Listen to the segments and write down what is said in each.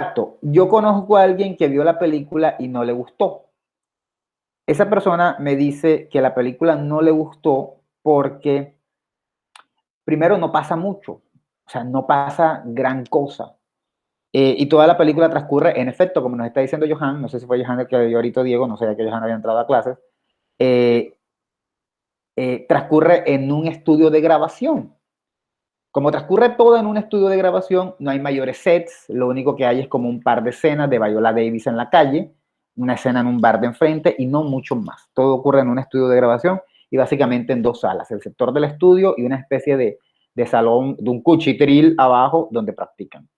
Exacto. Yo conozco a alguien que vio la película y no le gustó. Esa persona me dice que la película no le gustó porque, primero, no pasa mucho. O sea, no pasa gran cosa. Y toda la película transcurre, en efecto, como nos está diciendo Johan, no sé si fue Johan el que dio ahorita Diego, no sé que Johan había entrado a clases, eh, transcurre en un estudio de grabación. Como transcurre todo en un estudio de grabación, no hay mayores sets, lo único que hay es como un par de escenas de Viola Davis en la calle, una escena en un bar de enfrente y no mucho más. Todo ocurre en un estudio de grabación y básicamente en dos salas, el sector del estudio y una especie de salón, de un cuchitril abajo donde practican.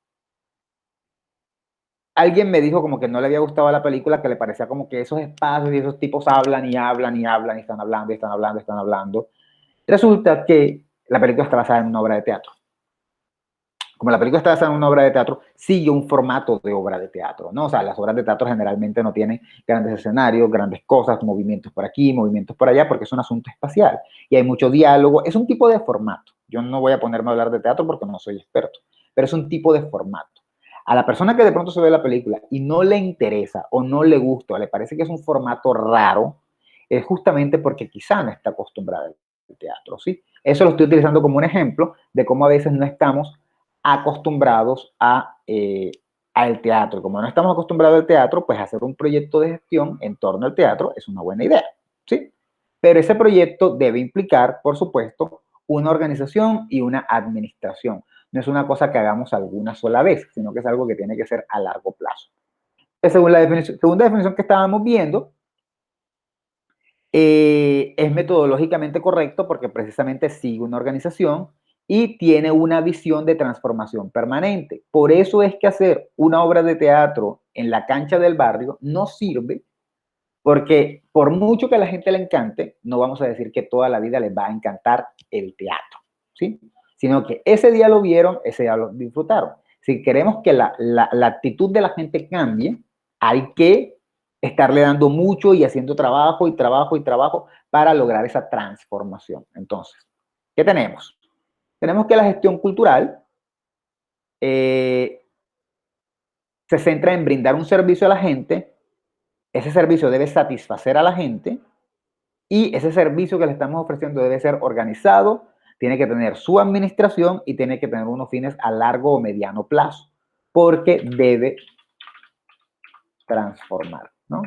Alguien me dijo como que no le había gustado la película, que le parecía como que esos espacios y esos tipos hablan y hablan y hablan y están hablando y están hablando y están hablando. Resulta que la película está basada en una obra de teatro. Como la película está basada en una obra de teatro, sigue un formato de obra de teatro, ¿no? O sea, las obras de teatro generalmente no tienen grandes escenarios, grandes cosas, movimientos por aquí, movimientos por allá, porque es un asunto espacial y hay mucho diálogo. Es un tipo de formato. Yo no voy a ponerme a hablar de teatro porque no soy experto, pero es un tipo de formato. A la persona que de pronto se ve la película y no le interesa o no le gusta o le parece que es un formato raro, es justamente porque quizá no está acostumbrada al teatro, ¿sí? Eso lo estoy utilizando como un ejemplo de cómo a veces no estamos acostumbrados al teatro. Y como no estamos acostumbrados al teatro, pues hacer un proyecto de gestión en torno al teatro es una buena idea, ¿sí? Pero ese proyecto debe implicar, por supuesto, una organización y una administración. No es una cosa que hagamos alguna sola vez, sino que es algo que tiene que ser a largo plazo. Según la segunda definición que estábamos viendo, es metodológicamente correcto porque precisamente sigue una organización y tiene una visión de transformación permanente. Por eso es que hacer una obra de teatro en la cancha del barrio no sirve, porque por mucho que a la gente le encante, no vamos a decir que toda la vida les va a encantar el teatro, ¿sí? Sino que ese día lo vieron, ese día lo disfrutaron. Si queremos que la actitud de la gente cambie, hay que estarle dando mucho y haciendo trabajo y trabajo y trabajo para lograr esa transformación. Entonces, ¿qué tenemos? Tenemos que la gestión cultural se centra en brindar un servicio a la gente, ese servicio debe satisfacer a la gente y ese servicio que le estamos ofreciendo debe ser organizado, tiene que tener su administración y tiene que tener unos fines a largo o mediano plazo, porque debe transformar, ¿no?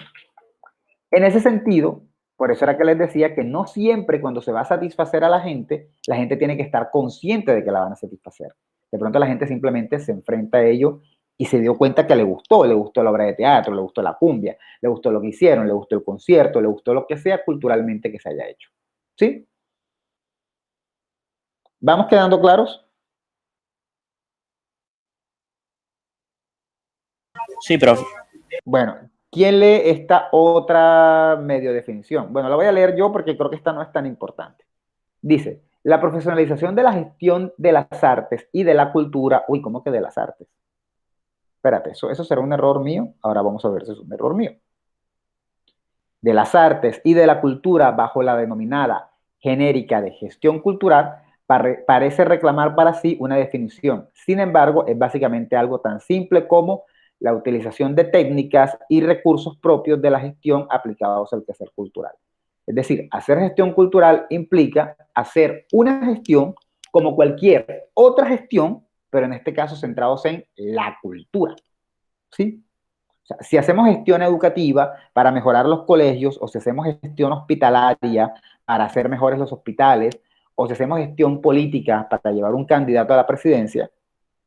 En ese sentido, por eso era que les decía que no siempre cuando se va a satisfacer a la gente tiene que estar consciente de que la van a satisfacer. De pronto la gente simplemente se enfrenta a ello y se dio cuenta que le gustó la obra de teatro, le gustó la cumbia, le gustó lo que hicieron, le gustó el concierto, le gustó lo que sea culturalmente que se haya hecho. ¿Sí? ¿Vamos quedando claros? Sí, profe. Bueno, ¿quién lee esta otra medio definición? Bueno, la voy a leer yo porque creo que esta no es tan importante. Dice, la profesionalización de la gestión de las artes y de la cultura. Uy, ¿cómo que de las artes? Espérate, eso será un error mío. Ahora vamos a ver si es un error mío. De las artes y de la cultura bajo la denominada genérica de gestión cultural parece reclamar para sí una definición. Sin embargo, es básicamente algo tan simple como la utilización de técnicas y recursos propios de la gestión aplicados al quehacer cultural. Es decir, hacer gestión cultural implica hacer una gestión como cualquier otra gestión, pero en este caso centrados en la cultura. ¿Sí? O sea, si hacemos gestión educativa para mejorar los colegios, o si hacemos gestión hospitalaria para hacer mejores los hospitales, o si hacemos gestión política para llevar un candidato a la presidencia,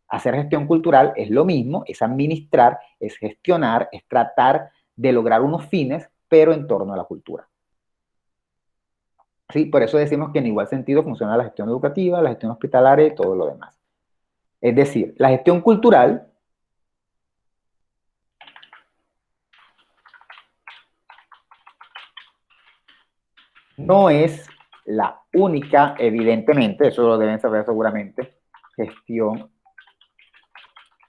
hacer gestión cultural es lo mismo, es administrar, es gestionar, es tratar de lograr unos fines, pero en torno a la cultura. ¿Sí? Por eso decimos que en igual sentido funciona la gestión educativa, la gestión hospitalaria y todo lo demás. Es decir, la gestión cultural no es la única, evidentemente, eso lo deben saber seguramente, gestión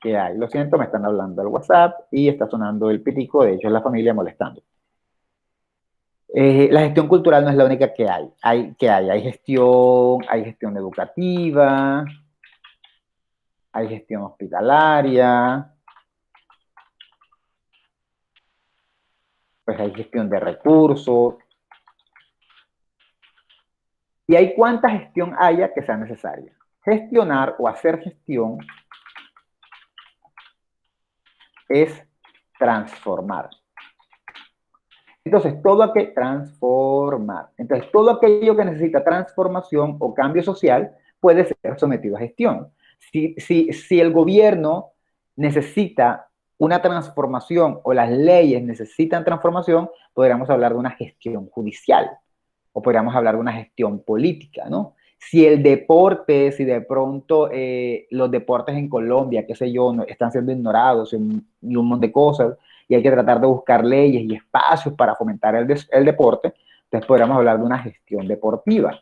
que hay. Lo siento, me están hablando al WhatsApp y está sonando el pitico, de hecho es la familia molestando. La gestión cultural no es la única que hay. Hay gestión educativa, hay gestión hospitalaria, pues hay gestión de recursos, y hay cuánta gestión haya que sea necesaria. Gestionar o hacer gestión es transformar. Entonces, todo aquello que necesita transformación o cambio social puede ser sometido a gestión. Si el gobierno necesita una transformación o las leyes necesitan transformación, podríamos hablar de una gestión judicial o podríamos hablar de una gestión política, ¿no? Si el deporte, si de pronto los deportes en Colombia, qué sé yo, no, están siendo ignorados y un montón de cosas, y hay que tratar de buscar leyes y espacios para fomentar el deporte, entonces podríamos hablar de una gestión deportiva.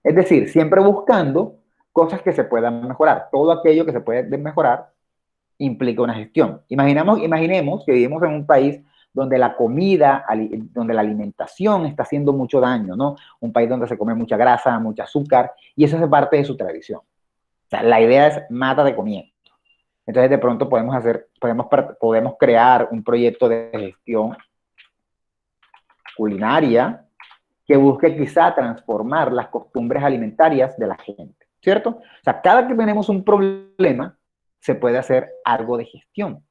Es decir, siempre buscando cosas que se puedan mejorar. Todo aquello que se puede mejorar implica una gestión. Imaginemos que vivimos en un país donde la comida, donde la alimentación está haciendo mucho daño, ¿no? Un país donde se come mucha grasa, mucho azúcar, y eso es parte de su tradición. O sea, la idea es mata de comiendo. Entonces, de pronto podemos crear un proyecto de gestión culinaria que busque quizá transformar las costumbres alimentarias de la gente, ¿cierto? O sea, cada que tenemos un problema, se puede hacer algo de gestión.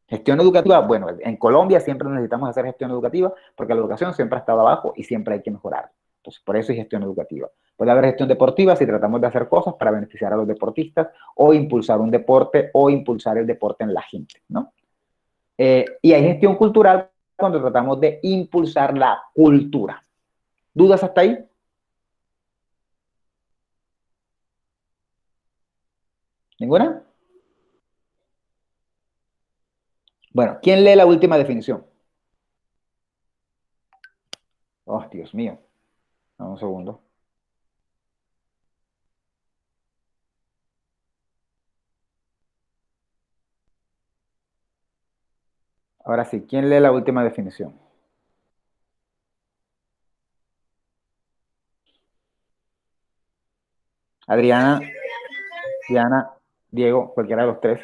Gestión educativa, bueno, en Colombia siempre necesitamos hacer gestión educativa porque la educación siempre ha estado abajo y siempre hay que mejorar. Entonces, por eso es gestión educativa. Puede haber gestión deportiva si tratamos de hacer cosas para beneficiar a los deportistas o impulsar un deporte o impulsar el deporte en la gente, ¿no? Y hay gestión cultural cuando tratamos de impulsar la cultura. ¿Dudas hasta ahí? ¿Ninguna? Bueno, ¿quién lee la última definición? Oh, Dios mío. Dame un segundo. Ahora sí, ¿quién lee la última definición? Adriana, Diana, Diego, cualquiera de los tres.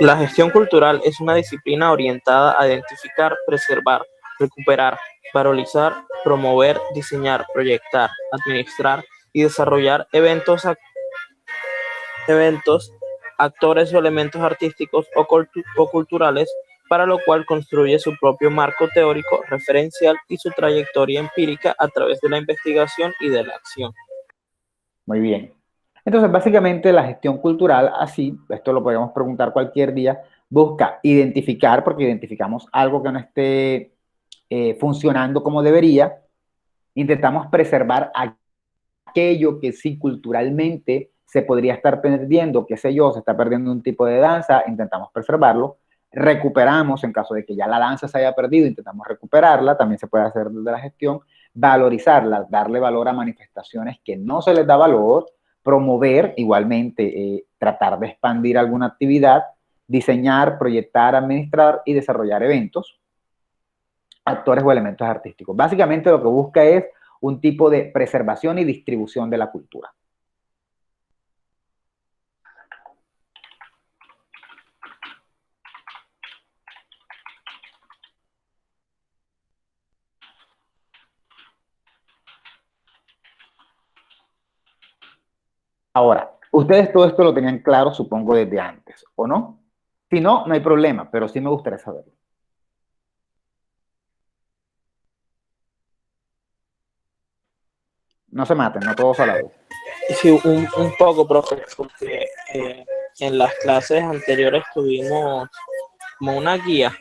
La gestión cultural es una disciplina orientada a identificar, preservar, recuperar, valorizar, promover, diseñar, proyectar, administrar y desarrollar eventos, actores o elementos artísticos o culturales, para lo cual construye su propio marco teórico, referencial y su trayectoria empírica a través de la investigación y de la acción. Muy bien. Entonces, básicamente la gestión cultural, así, esto lo podemos preguntar cualquier día, busca identificar, porque identificamos algo que no esté funcionando como debería, intentamos preservar aquello que sí culturalmente se podría estar perdiendo, qué sé yo, se está perdiendo un tipo de danza, intentamos preservarlo, recuperamos en caso de que ya la danza se haya perdido, intentamos recuperarla, también se puede hacer desde la gestión, valorizarla, darle valor a manifestaciones que no se les da valor, promover igualmente, tratar de expandir alguna actividad, diseñar, proyectar, administrar y desarrollar eventos, actores o elementos artísticos. Básicamente lo que busca es un tipo de preservación y distribución de la cultura. Ahora, ustedes todo esto lo tenían claro, supongo, desde antes, ¿o no? Si no, no hay problema, pero sí me gustaría saberlo. No se maten, no todos a la vez. Sí, un poco, profe, porque en las clases anteriores tuvimos como una guía,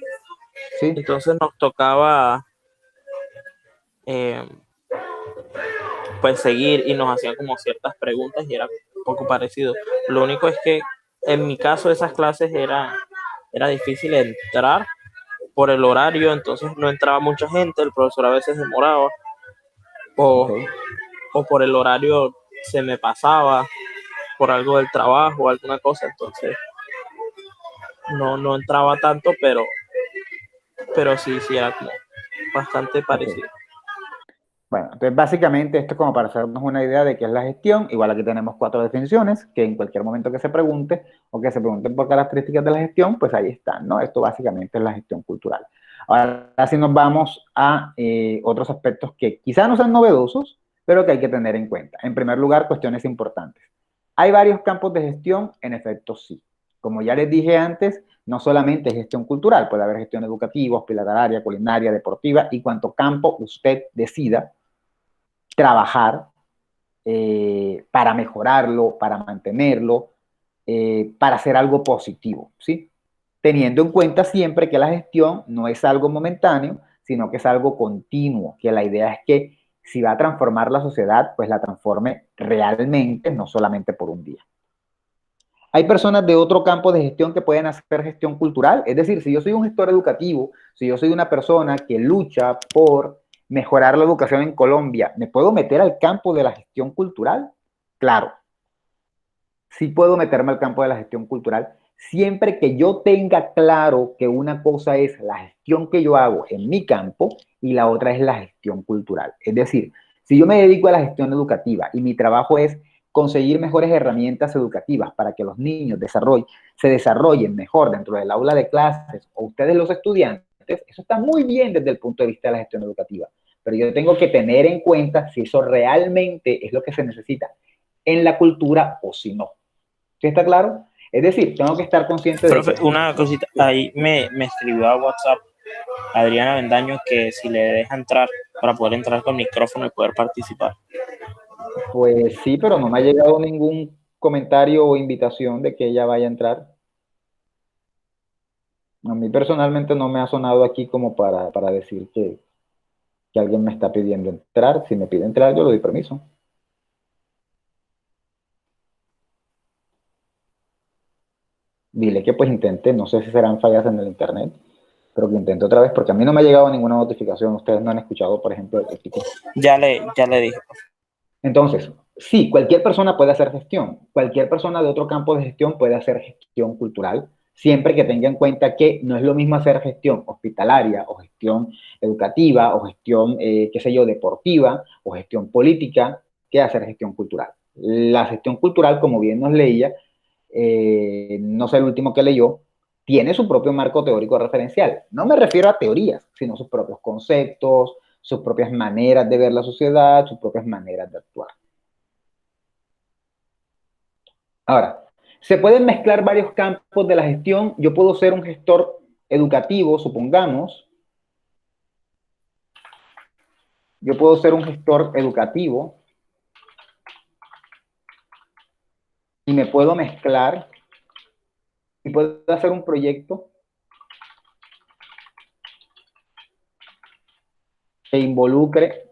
¿Sí? entonces nos tocaba eh, pues seguir y nos hacían como ciertas preguntas y era un poco parecido. Lo único es que en mi caso esas clases era difícil entrar por el horario, entonces no entraba mucha gente, el profesor a veces demoraba Ok, o, o por el horario se me pasaba por algo del trabajo o alguna cosa, entonces no entraba tanto, pero sí era como bastante ok. parecido. Bueno, entonces básicamente esto es como para hacernos una idea de qué es la gestión. Igual aquí tenemos 4 definiciones que en cualquier momento que se pregunte o que se pregunten por características de la gestión, pues ahí están, ¿no? Esto básicamente es la gestión cultural. Ahora sí nos vamos a otros aspectos que quizás no sean novedosos, pero que hay que tener en cuenta. En primer lugar, cuestiones importantes. ¿Hay varios campos de gestión? En efecto, sí. Como ya les dije antes, no solamente es gestión cultural, puede haber gestión educativa, hospitalaria, culinaria, deportiva y cuanto campo usted decida trabajar para mejorarlo, para mantenerlo, para hacer algo positivo, ¿sí? Teniendo en cuenta siempre que la gestión no es algo momentáneo, sino que es algo continuo, que la idea es que si va a transformar la sociedad, pues la transforme realmente, no solamente por un día. Hay personas de otro campo de gestión que pueden hacer gestión cultural, es decir, si yo soy un gestor educativo, si yo soy una persona que lucha por mejorar la educación en Colombia, ¿me puedo meter al campo de la gestión cultural? Claro, sí puedo meterme al campo de la gestión cultural, siempre que yo tenga claro que una cosa es la gestión que yo hago en mi campo y la otra es la gestión cultural. Es decir, si yo me dedico a la gestión educativa y mi trabajo es conseguir mejores herramientas educativas para que los niños se desarrollen mejor dentro del aula de clases o ustedes los estudiantes, eso está muy bien desde el punto de vista de la gestión educativa. Pero yo tengo que tener en cuenta si eso realmente es lo que se necesita en la cultura o si no. ¿Sí está claro? Es decir, tengo que estar consciente de Profe, que una cosita, ahí me escribió a WhatsApp Adriana Bendaño que si le deja entrar para poder entrar con micrófono y poder participar. pues sí, pero no me ha llegado ningún comentario o invitación de que ella vaya a entrar. A mí personalmente no me ha sonado aquí como para decir que alguien me está pidiendo entrar. Si me pide entrar, yo le doy permiso. Dile que pues intente, no sé si serán fallas en el internet, pero que intente otra vez, porque a mí no me ha llegado ninguna notificación. Ustedes no han escuchado, por ejemplo, el tipo. Ya le dije. Entonces, sí, cualquier persona puede hacer gestión. Cualquier persona de otro campo de gestión puede hacer gestión cultural, siempre que tenga en cuenta que no es lo mismo hacer gestión hospitalaria o gestión educativa o gestión, qué sé yo, deportiva o gestión política que hacer gestión cultural. La gestión cultural, como bien nos leía, no sé el último que leyó, tiene su propio marco teórico referencial. No me refiero a teorías, sino sus propios conceptos, sus propias maneras de ver la sociedad, sus propias maneras de actuar. Ahora, se pueden mezclar varios campos de la gestión. Yo puedo ser un gestor educativo, supongamos. Yo puedo ser un gestor educativo y me puedo mezclar y puedo hacer un proyecto que involucre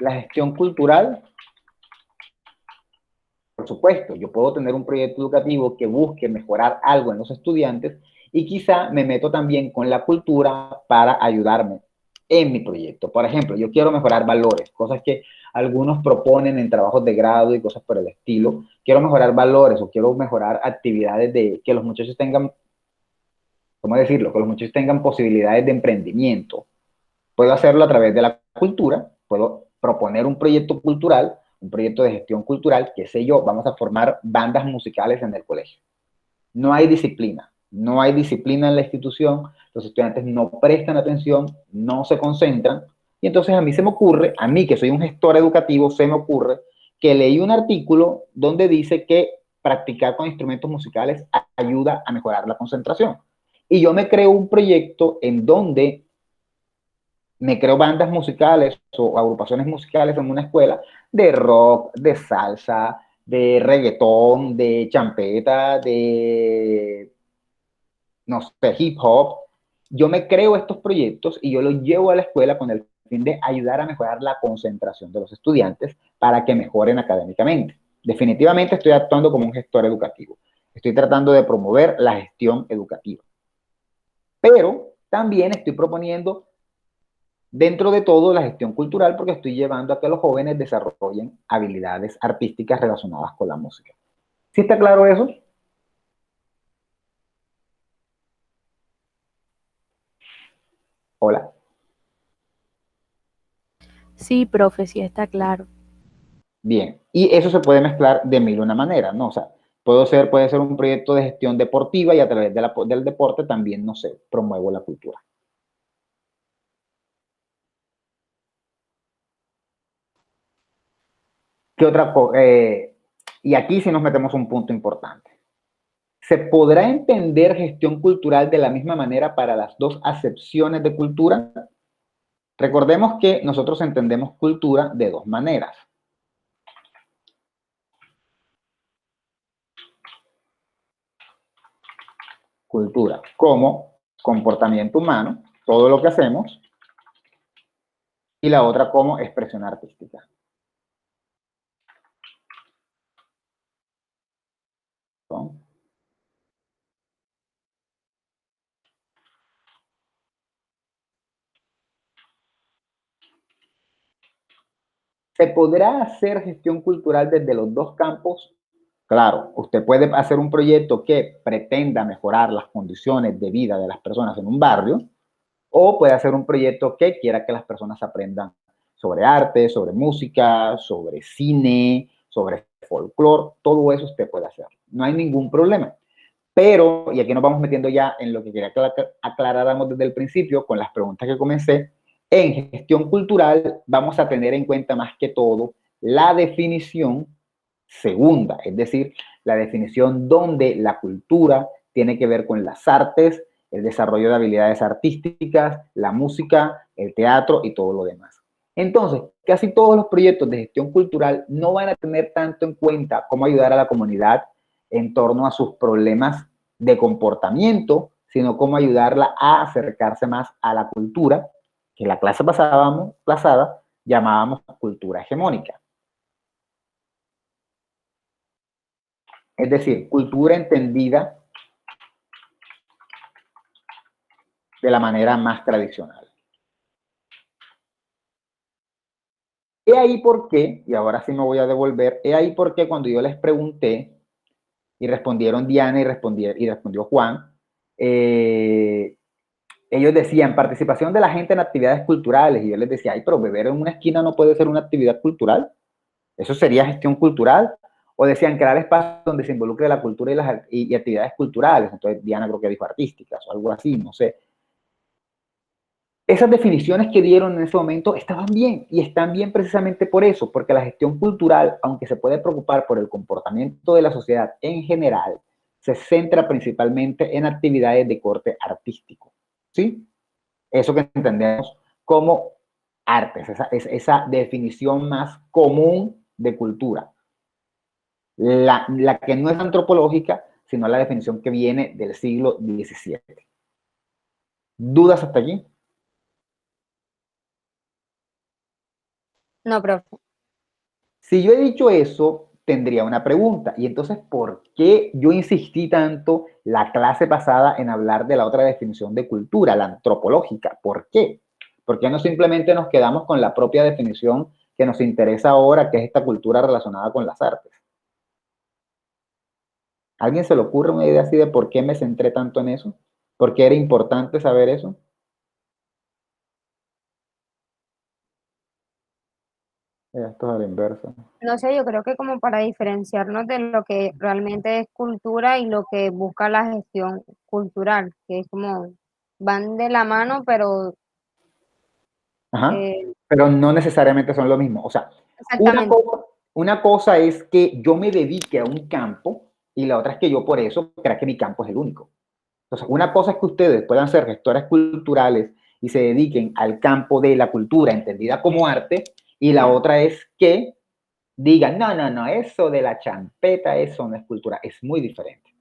la gestión cultural. Por supuesto, yo puedo tener un proyecto educativo que busque mejorar algo en los estudiantes y quizá me meto también con la cultura para ayudarme en mi proyecto. Por ejemplo, yo quiero mejorar valores, cosas que algunos proponen en trabajos de grado y cosas por el estilo. Quiero mejorar valores o quiero mejorar actividades de que los muchachos tengan, ¿cómo decirlo? Que los muchachos tengan posibilidades de emprendimiento. Puedo hacerlo a través de la cultura, puedo proponer un proyecto cultural, un proyecto de gestión cultural, qué sé yo, vamos a formar bandas musicales en el colegio. No hay disciplina, no hay disciplina en la institución, los estudiantes no prestan atención, no se concentran, y entonces a mí se me ocurre, a mí que soy un gestor educativo, se me ocurre que leí un artículo donde dice que practicar con instrumentos musicales ayuda a mejorar la concentración. Y yo me creo un proyecto en donde me creo bandas musicales o agrupaciones musicales en una escuela de rock, de salsa, de reggaetón, de champeta, de, no sé, hip hop. Yo me creo estos proyectos y yo los llevo a la escuela con el fin de ayudar a mejorar la concentración de los estudiantes para que mejoren académicamente. Definitivamente estoy actuando como un gestor educativo. Estoy tratando de promover la gestión educativa. Pero también estoy proponiendo dentro de todo la gestión cultural porque estoy llevando a que los jóvenes desarrollen habilidades artísticas relacionadas con la música. ¿Sí está claro eso? Hola. Sí, profe, sí está claro. Bien, y eso se puede mezclar de mil una maneras, ¿no? O sea, puede ser un proyecto de gestión deportiva y a través del deporte también, no sé, promuevo la cultura. ¿Qué otra cosa? Y aquí sí nos metemos un punto importante. ¿Se podrá entender gestión cultural de la misma manera para las dos acepciones de cultura? Recordemos que nosotros entendemos cultura de dos maneras. Cultura como comportamiento humano, todo lo que hacemos, y la otra como expresión artística. ¿No? ¿Se podrá hacer gestión cultural desde los dos campos? Claro, usted puede hacer un proyecto que pretenda mejorar las condiciones de vida de las personas en un barrio, o puede hacer un proyecto que quiera que las personas aprendan sobre arte, sobre música, sobre cine, sobre folclore, todo eso usted puede hacer. No hay ningún problema. Pero, y aquí nos vamos metiendo ya en lo que quería aclaráramos desde el principio con las preguntas que comencé, en gestión cultural vamos a tener en cuenta más que todo la definición segunda, es decir, la definición donde la cultura tiene que ver con las artes, el desarrollo de habilidades artísticas, la música, el teatro y todo lo demás. Entonces, casi todos los proyectos de gestión cultural no van a tener tanto en cuenta cómo ayudar a la comunidad en torno a sus problemas de comportamiento, sino cómo ayudarla a acercarse más a la cultura, que la clase pasada llamábamos cultura hegemónica. Es decir, cultura entendida de la manera más tradicional. He ahí por qué, y ahora sí me voy a devolver, he ahí por qué cuando yo les pregunté, y respondieron Diana y respondió Juan, ellos decían participación de la gente en actividades culturales, y yo les decía, ay, pero beber en una esquina no puede ser una actividad cultural, eso sería gestión cultural, o decían crear espacios donde se involucre la cultura y actividades culturales, entonces Diana creo que dijo artísticas o algo así, no sé. Esas definiciones que dieron en ese momento estaban bien y están bien precisamente por eso, porque la gestión cultural, aunque se puede preocupar por el comportamiento de la sociedad en general, se centra principalmente en actividades de corte artístico. ¿Sí? Eso que entendemos como artes, esa definición más común de cultura. La que no es antropológica, sino la definición que viene del siglo XVII. ¿Dudas hasta aquí? No, profe. Si yo he dicho eso, tendría una pregunta. Y entonces, ¿por qué yo insistí tanto la clase pasada en hablar de la otra definición de cultura, la antropológica? ¿Por qué? ¿Por qué no simplemente nos quedamos con la propia definición que nos interesa ahora, que es esta cultura relacionada con las artes? ¿A alguien se le ocurre una idea así de por qué me centré tanto en eso? ¿Por qué era importante saber eso? Esto es a la inversa. No sé, yo creo que como para diferenciarnos de lo que realmente es cultura y lo que busca la gestión cultural, que es como van de la mano, pero Ajá. eh, Pero no necesariamente son lo mismo. O sea, una exactamente. cosa, una cosa es que yo me dedique a un campo y la otra es que yo por eso crea que mi campo es el único. Entonces, una cosa es que ustedes puedan ser gestores culturales y se dediquen al campo de la cultura entendida como arte, y la otra es que digan, no, no, no, eso de la champeta, eso no es cultura, es muy diferente.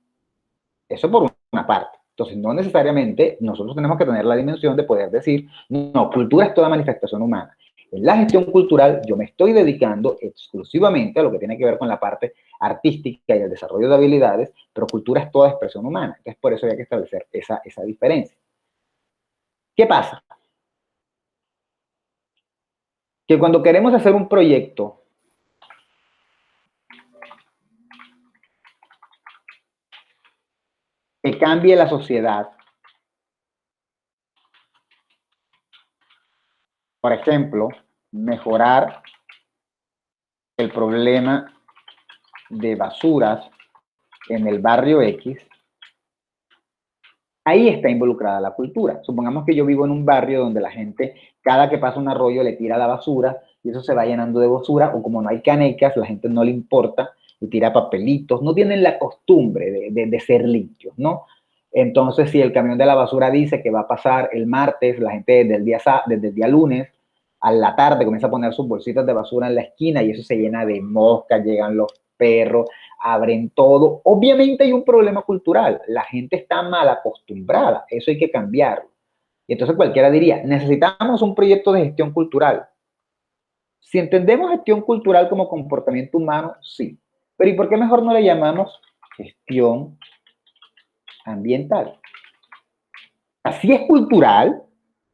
Eso por una parte. Entonces, no necesariamente nosotros tenemos que tener la dimensión de poder decir, no, cultura es toda manifestación humana. En la gestión cultural yo me estoy dedicando exclusivamente a lo que tiene que ver con la parte artística y el desarrollo de habilidades, pero cultura es toda expresión humana. Entonces, por eso hay que establecer esa diferencia. ¿Qué pasa? Que cuando queremos hacer un proyecto que cambie la sociedad, por ejemplo, mejorar el problema de basuras en el barrio X, ahí está involucrada la cultura. Supongamos que yo vivo en un barrio donde la gente, cada que pasa un arroyo, le tira la basura y eso se va llenando de basura, o como no hay canecas, la gente no le importa y tira papelitos, no tienen la costumbre de ser limpios, ¿no? Entonces, si el camión de la basura dice que va a pasar el martes, la gente desde el día lunes a la tarde comienza a poner sus bolsitas de basura en la esquina y eso se llena de moscas, llegan los perros, abren todo. Obviamente hay un problema cultural, la gente está mal acostumbrada, eso hay que cambiarlo. Y entonces cualquiera diría, necesitamos un proyecto de gestión cultural. Si entendemos gestión cultural como comportamiento humano, sí. Pero ¿y por qué mejor no le llamamos gestión ambiental? Así es cultural,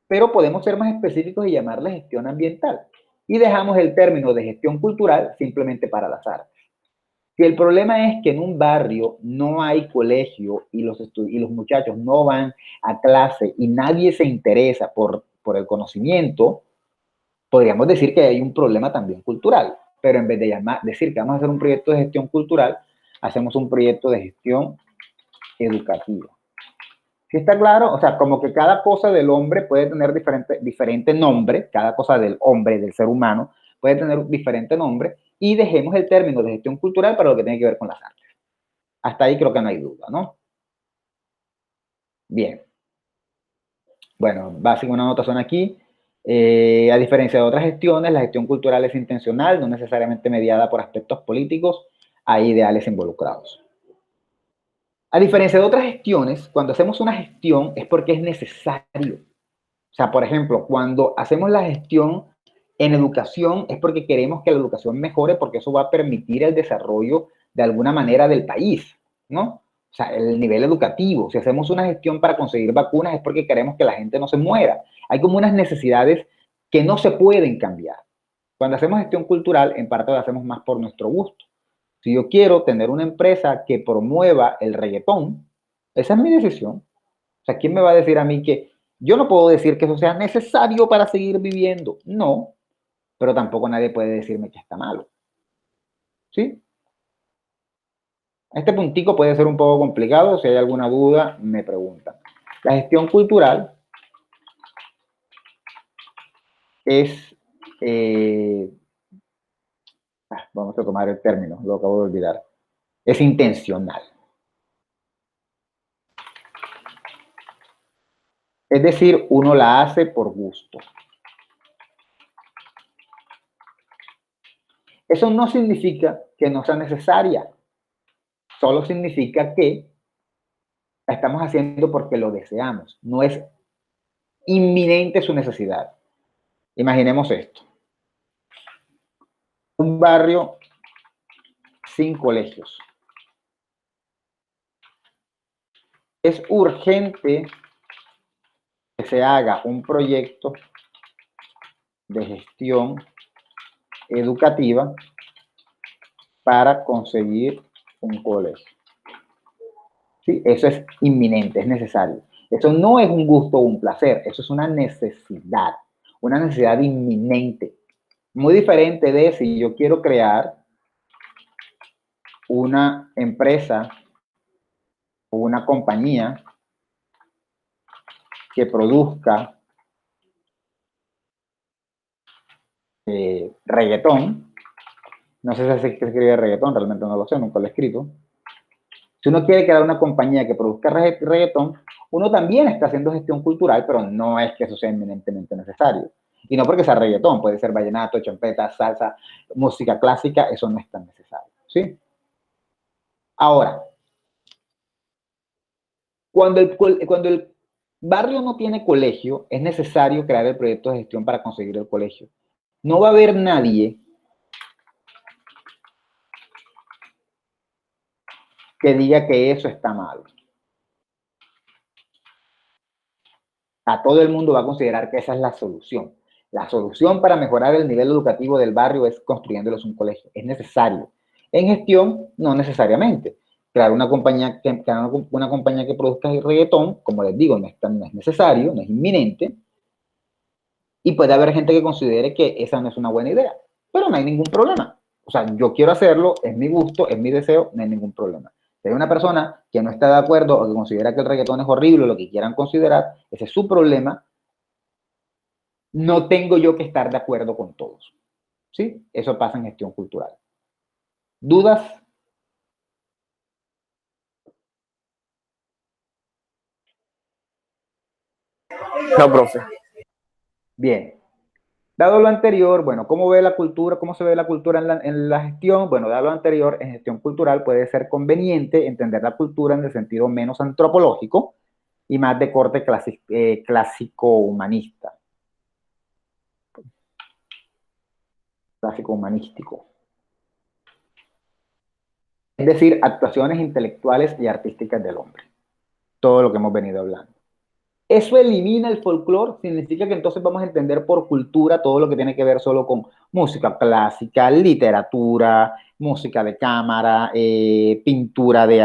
pero podemos ser más específicos y llamarle gestión ambiental. Y dejamos el término de gestión cultural simplemente para las artes. Si el problema es que en un barrio no hay colegio y los muchachos no van a clase y nadie se interesa por el conocimiento, podríamos decir que hay un problema también cultural. Pero en vez de decir que vamos a hacer un proyecto de gestión cultural, hacemos un proyecto de gestión educativa. ¿Sí está claro? O sea, como que cada cosa del hombre puede tener diferente nombre, cada cosa del hombre, del ser humano, puede tener diferente nombre, y dejemos el término de gestión cultural para lo que tiene que ver con las artes. Hasta ahí creo que no hay duda, ¿no? Bien. Bueno, va a seguir una anotación aquí. A diferencia de otras gestiones, la gestión cultural es intencional, no necesariamente mediada por aspectos políticos, hay ideales involucrados. A diferencia de otras gestiones, cuando hacemos una gestión es porque es necesario. O sea, por ejemplo, cuando hacemos la gestión en educación es porque queremos que la educación mejore, porque eso va a permitir el desarrollo de alguna manera del país, ¿no? O sea, el nivel educativo. Si hacemos una gestión para conseguir vacunas es porque queremos que la gente no se muera. Hay como unas necesidades que no se pueden cambiar. Cuando hacemos gestión cultural, en parte lo hacemos más por nuestro gusto. Si yo quiero tener una empresa que promueva el reggaetón, esa es mi decisión. O sea, ¿quién me va a decir a mí que yo no puedo decir que eso sea necesario para seguir viviendo? No, pero tampoco nadie puede decirme que está malo. ¿Sí? Este puntico puede ser un poco complicado. Si hay alguna duda, me preguntan. La gestión cultural es... vamos a tomar el término, lo acabo de olvidar. Es intencional. Es decir, uno la hace por gusto. Eso no significa que no sea necesaria. Solo significa que la estamos haciendo porque lo deseamos. No es inminente su necesidad. Imaginemos esto. Un barrio sin colegios. Es urgente que se haga un proyecto de gestión educativa para conseguir un colegio. ¿Sí? Eso es inminente, es necesario. Eso no es un gusto o un placer, eso es una necesidad inminente. Muy diferente de si yo quiero crear una empresa o una compañía que produzca reggaetón. No sé si se escribe reggaetón, realmente no lo sé, nunca lo he escrito. Si uno quiere crear una compañía que produzca reggaetón, uno también está haciendo gestión cultural, pero no es que eso sea eminentemente necesario. Y no porque sea reggaetón, puede ser vallenato, champeta, salsa, música clásica, eso no es tan necesario, ¿sí? Ahora, cuando el barrio no tiene colegio, es necesario crear el proyecto de gestión para conseguir el colegio. No va a haber nadie que diga que eso está mal. A todo el mundo va a considerar que esa es la solución. La solución para mejorar el nivel educativo del barrio es construyéndoles un colegio. Es necesario. En gestión, no necesariamente. Crear una compañía que produzca reggaetón, como les digo, no es necesario, no es inminente. Y puede haber gente que considere que esa no es una buena idea, pero no hay ningún problema. O sea, yo quiero hacerlo, es mi gusto, es mi deseo, no hay ningún problema. Si hay una persona que no está de acuerdo o que considera que el reggaetón es horrible, lo que quieran considerar, ese es su problema. No tengo yo que estar de acuerdo con todos. ¿Sí? Eso pasa en gestión cultural. ¿Dudas? No, profe. Bien. Dado lo anterior, bueno, ¿cómo ve la cultura? ¿Cómo se ve la cultura en la gestión? Bueno, dado lo anterior, en gestión cultural puede ser conveniente entender la cultura en el sentido menos antropológico y más de corte clásico humanista. Clásico humanístico. Es decir, actuaciones intelectuales y artísticas del hombre. Todo lo que hemos venido hablando. Eso elimina el folclore, significa que entonces vamos a entender por cultura todo lo que tiene que ver solo con música clásica, literatura, música de cámara, pintura de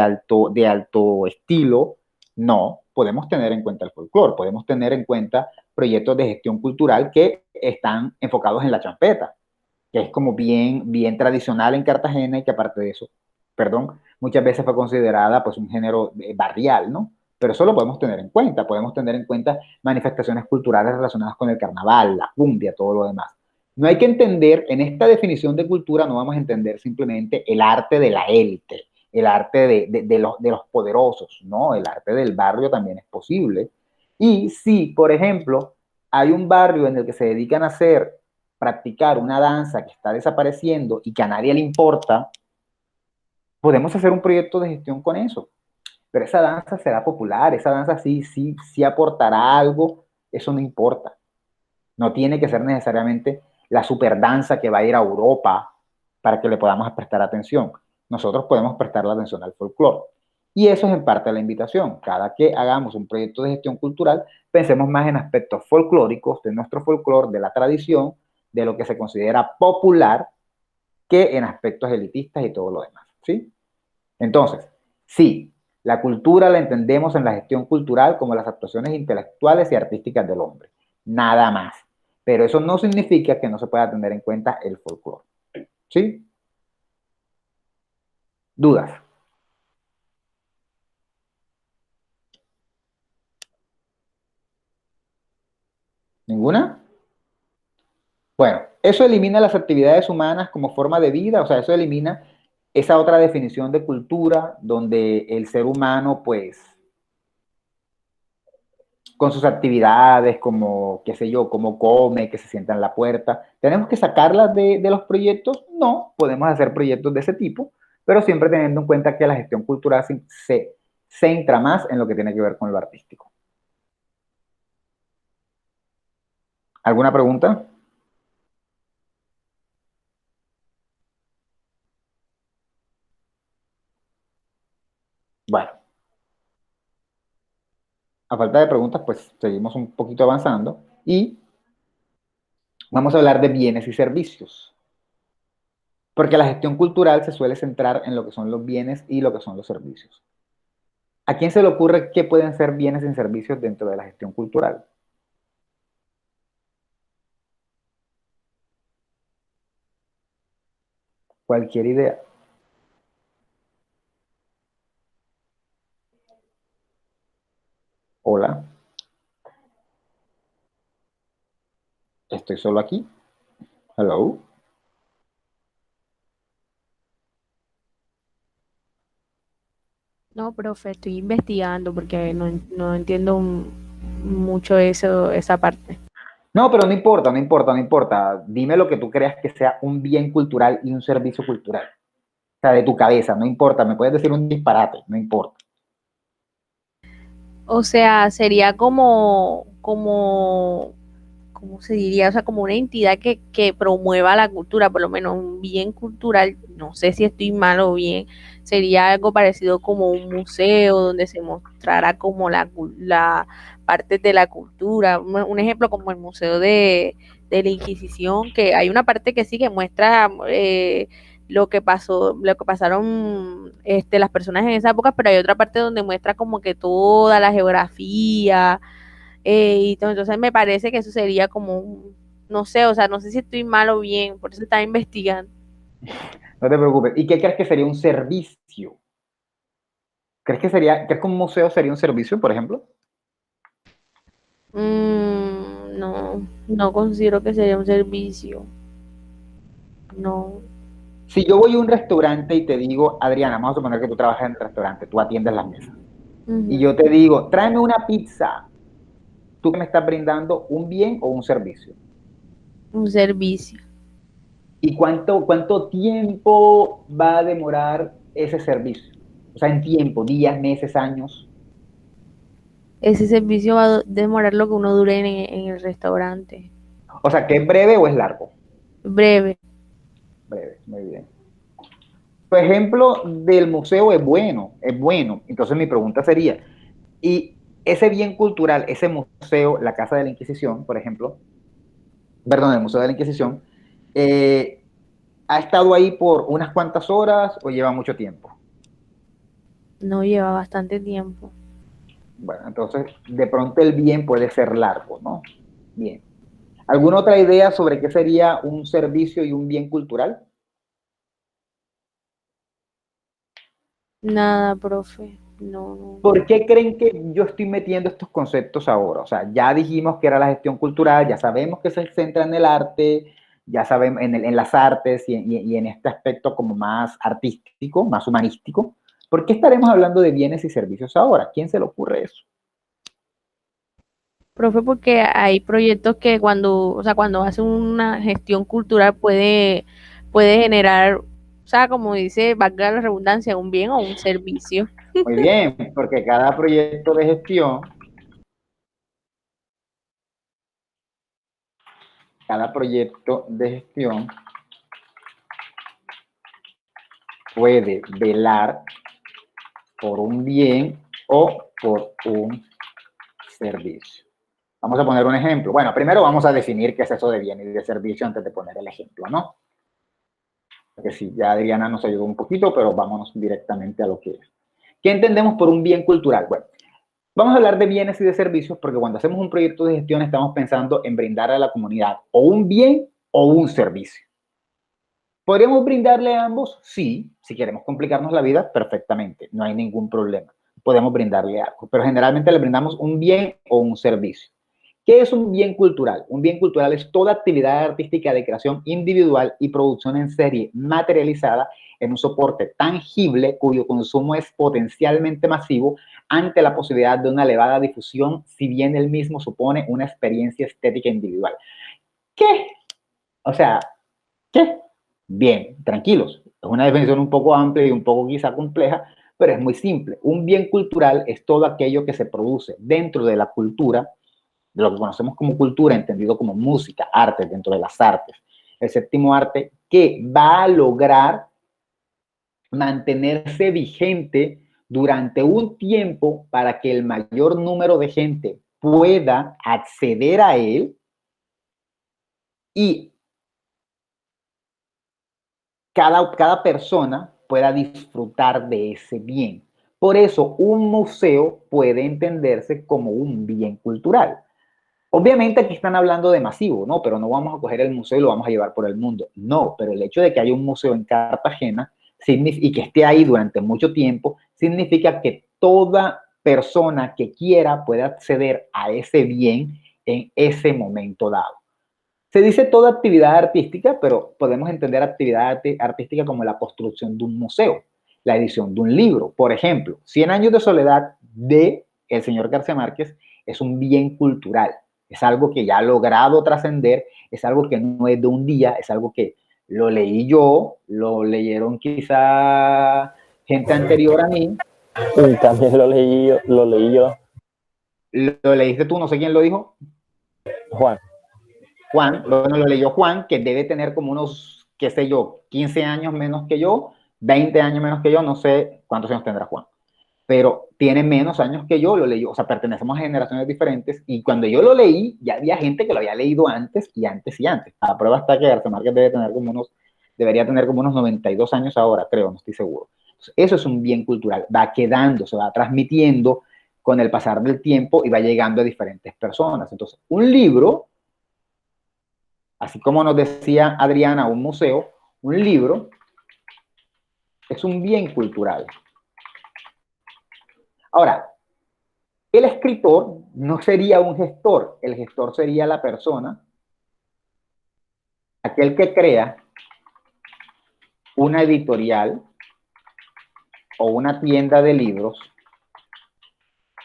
alto estilo. No, podemos tener en cuenta el folclore, podemos tener en cuenta proyectos de gestión cultural que están enfocados en la champeta, que es como bien tradicional en Cartagena y que aparte de eso, perdón, muchas veces fue considerada pues un género barrial, ¿no? Pero eso lo podemos tener en cuenta manifestaciones culturales relacionadas con el carnaval, la cumbia, todo lo demás. No hay que entender, en esta definición de cultura no vamos a entender simplemente el arte de la élite, el arte de los poderosos, ¿no? El arte del barrio también es posible. Y si, por ejemplo, hay un barrio en el que se dedican a practicar una danza que está desapareciendo y que a nadie le importa, podemos hacer un proyecto de gestión con eso. Pero esa danza será popular, esa danza sí aportará algo, eso no importa. No tiene que ser necesariamente la super danza que va a ir a Europa para que le podamos prestar atención. Nosotros podemos prestar la atención al folclore. Y eso es en parte la invitación. Cada que hagamos un proyecto de gestión cultural, pensemos más en aspectos folclóricos de nuestro folclore, de la tradición, de lo que se considera popular, que en aspectos elitistas y todo lo demás. ¿Sí? Entonces, sí, la cultura la entendemos en la gestión cultural como las actuaciones intelectuales y artísticas del hombre. Nada más. Pero eso no significa que no se pueda tener en cuenta el folclore. ¿Sí? ¿Dudas? ¿Ninguna? Bueno, eso elimina las actividades humanas como forma de vida, o sea, eso elimina esa otra definición de cultura donde el ser humano, pues, con sus actividades, como, qué sé yo, cómo come, que se sienta en la puerta. ¿Tenemos que sacarlas de los proyectos? No, podemos hacer proyectos de ese tipo, pero siempre teniendo en cuenta que la gestión cultural se centra más en lo que tiene que ver con lo artístico. ¿Alguna pregunta? Bueno, a falta de preguntas, pues seguimos un poquito avanzando y vamos a hablar de bienes y servicios. Porque la gestión cultural se suele centrar en lo que son los bienes y lo que son los servicios. ¿A quién se le ocurre qué pueden ser bienes y servicios dentro de la gestión cultural? Cualquier idea. Hola, estoy solo aquí. Hello. No, profe, estoy investigando porque no entiendo mucho eso, esa parte. No, pero no importa, no importa, no importa. Dime lo que tú creas que sea un bien cultural y un servicio cultural. O sea, de tu cabeza, no importa. Me puedes decir un disparate, no importa. O sea, sería ¿cómo se diría? O sea, como una entidad que promueva la cultura, por lo menos un bien cultural, no sé si estoy mal o bien, sería algo parecido como un museo donde se mostrara como la parte de la cultura. Un ejemplo como el Museo de la Inquisición, que hay una parte que sí que muestra lo que pasó, lo que pasaron las personas en esa época, pero hay otra parte donde muestra como que toda la geografía y todo. Entonces me parece que eso sería como no sé, o sea, no sé si estoy mal o bien, por eso estaba investigando. No te preocupes. ¿Y qué crees que sería un servicio? ¿Crees que un museo sería un servicio, por ejemplo? No, no considero que sería un servicio. No. Si yo voy a un restaurante y te digo, Adriana, vamos a suponer que tú trabajas en el restaurante, tú atiendes las mesas, y Ujú. yo te digo, tráeme una pizza, ¿tú me estás brindando un bien o un servicio? Un servicio. ¿Y cuánto tiempo va a demorar ese servicio? O sea, en tiempo, días, meses, años. Ese servicio va a demorar lo que uno dure en el restaurante. O sea, ¿que es breve o es largo? Breve. Breve, muy bien. Tu ejemplo del museo es bueno, es bueno. Entonces mi pregunta sería, ¿y ese bien cultural, ese museo, la Casa de la Inquisición, por ejemplo, perdón, el Museo de la Inquisición, eh, ha estado ahí por unas cuantas horas o lleva mucho tiempo? No lleva bastante tiempo. Bueno, entonces de pronto el bien puede ser largo, ¿no? Bien. ¿Alguna otra idea sobre qué sería un servicio y un bien cultural? Nada, profe. No, no. ¿Por qué creen que yo estoy metiendo estos conceptos ahora? O sea, ya dijimos que era la gestión cultural, ya sabemos que se centra en el arte, ya sabemos en las artes y en este aspecto como más artístico, más humanístico. ¿Por qué estaremos hablando de bienes y servicios ahora? ¿Quién se le ocurre eso? Profe, porque hay proyectos que o sea, cuando hace una gestión cultural puede generar, o sea, como dice, valga la redundancia, un bien o un servicio. Muy bien, porque cada proyecto de gestión puede velar por un bien o por un servicio. Vamos a poner un ejemplo. Bueno, primero vamos a definir qué es eso de bien y de servicio antes de poner el ejemplo, ¿no? Porque sí, ya Adriana nos ayudó un poquito, pero vámonos directamente a lo que es. ¿Qué entendemos por un bien cultural? Bueno, vamos a hablar de bienes y de servicios porque cuando hacemos un proyecto de gestión estamos pensando en brindar a la comunidad o un bien o un servicio. ¿Podríamos brindarle a ambos? Sí, si queremos complicarnos la vida, perfectamente, no hay ningún problema. Podemos brindarle algo, pero generalmente le brindamos un bien o un servicio. ¿Qué es un bien cultural? Un bien cultural es toda actividad artística de creación individual y producción en serie materializada en un soporte tangible cuyo consumo es potencialmente masivo ante la posibilidad de una elevada difusión, si bien el mismo supone una experiencia estética individual. ¿Qué? O sea, ¿qué? Bien, tranquilos. Es una definición un poco amplia y un poco quizá compleja, pero es muy simple. Un bien cultural es todo aquello que se produce dentro de la cultura, de lo que conocemos como cultura, entendido como música, arte, dentro de las artes. El séptimo arte que va a lograr mantenerse vigente durante un tiempo para que el mayor número de gente pueda acceder a él y cada persona pueda disfrutar de ese bien. Por eso un museo puede entenderse como un bien cultural. Obviamente aquí están hablando de masivo, ¿no? Pero no vamos a coger el museo y lo vamos a llevar por el mundo. No, pero el hecho de que haya un museo en Cartagena y que esté ahí durante mucho tiempo, significa que toda persona que quiera puede acceder a ese bien en ese momento dado. Se dice toda actividad artística, pero podemos entender actividad artística como la construcción de un museo, la edición de un libro. Por ejemplo, Cien años de soledad de el señor García Márquez es un bien cultural, es algo que ya ha logrado trascender, es algo que no es de un día, es algo que lo leí yo, lo leyeron quizá gente anterior a mí. Y también lo leí yo, Lo leíste tú, no sé quién lo dijo. Juan. Juan, bueno, lo leyó Juan, que debe tener como unos, qué sé yo, 15 años menos que yo, 20 años menos que yo, no sé cuántos años tendrá Juan, pero tiene menos años que yo, lo leyó, o sea, pertenecemos a generaciones diferentes, y cuando yo lo leí, ya había gente que lo había leído antes y antes y antes. A prueba está que García Márquez debería tener como unos 92 años ahora, creo, no estoy seguro. Entonces, eso es un bien cultural, va quedando, se va transmitiendo, con el pasar del tiempo y va llegando a diferentes personas. Entonces, un libro, así como nos decía Adriana, un museo, un libro es un bien cultural. Ahora, el escritor no sería un gestor, el gestor sería la persona, aquel que crea una editorial o una tienda de libros,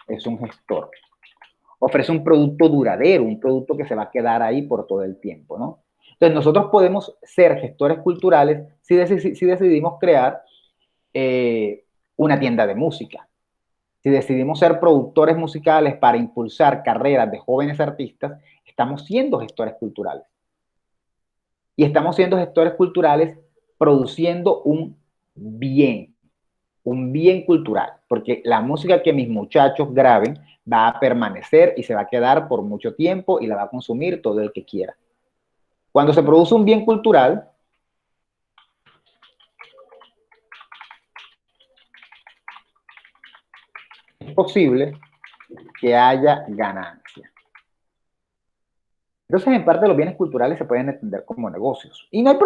es un gestor. Ofrece un producto duradero, un producto que se va a quedar ahí por todo el tiempo, ¿no? Entonces, nosotros podemos ser gestores culturales si decidimos crear una tienda de música. Si decidimos ser productores musicales para impulsar carreras de jóvenes artistas, estamos siendo gestores culturales. Y estamos siendo gestores culturales produciendo un bien cultural, porque la música que mis muchachos graben va a permanecer y se va a quedar por mucho tiempo y la va a consumir todo el que quiera. Cuando se produce un bien cultural, es posible que haya ganancia. Entonces, en parte, los bienes culturales se pueden entender como negocios. Y no hay